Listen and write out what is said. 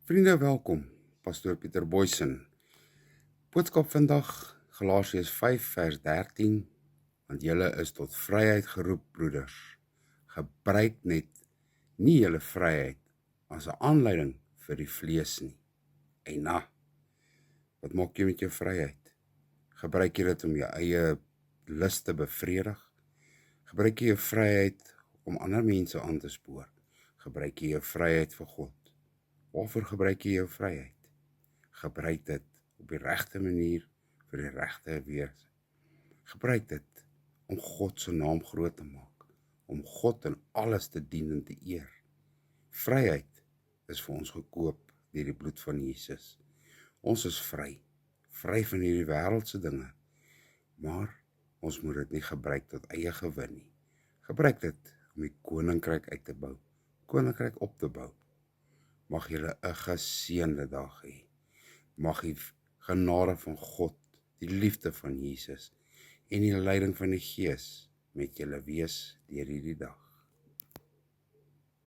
Vriende, welkom. Pastoor Pieter Boysen. Boodskap vandag, Galasiërs 5 vers 13, want julle is tot vryheid geroep, broeders. Gebruik net nie julle vryheid as 'n aanleiding vir die vlees nie. Wat maak jy met jou vryheid? Gebruik jy dit om jou eie lus te bevredig? Gebruik jy jou vryheid om ander mense aan te spoor? Gebruik jy jou vryheid vir God? Waarvoor gebruik jy jou vryheid? Gebruik dit op die regte manier vir die regte wees. Gebruik dit om God se naam groot te maak, om God in alles te dien en te eer. Vryheid is vir ons gekoop deur die bloed van Jesus. Ons is vry van hierdie wêreldse dinge, maar ons moet dit nie gebruik tot eie gewin nie. Gebruik dit om die koninkryk uit te bou, koninkryk op te bou. Mag julle 'n geseënde dag hê. Mag die genade van God, die liefde van Jesus en die leiding van die Gees met julle wees deur hierdie dag.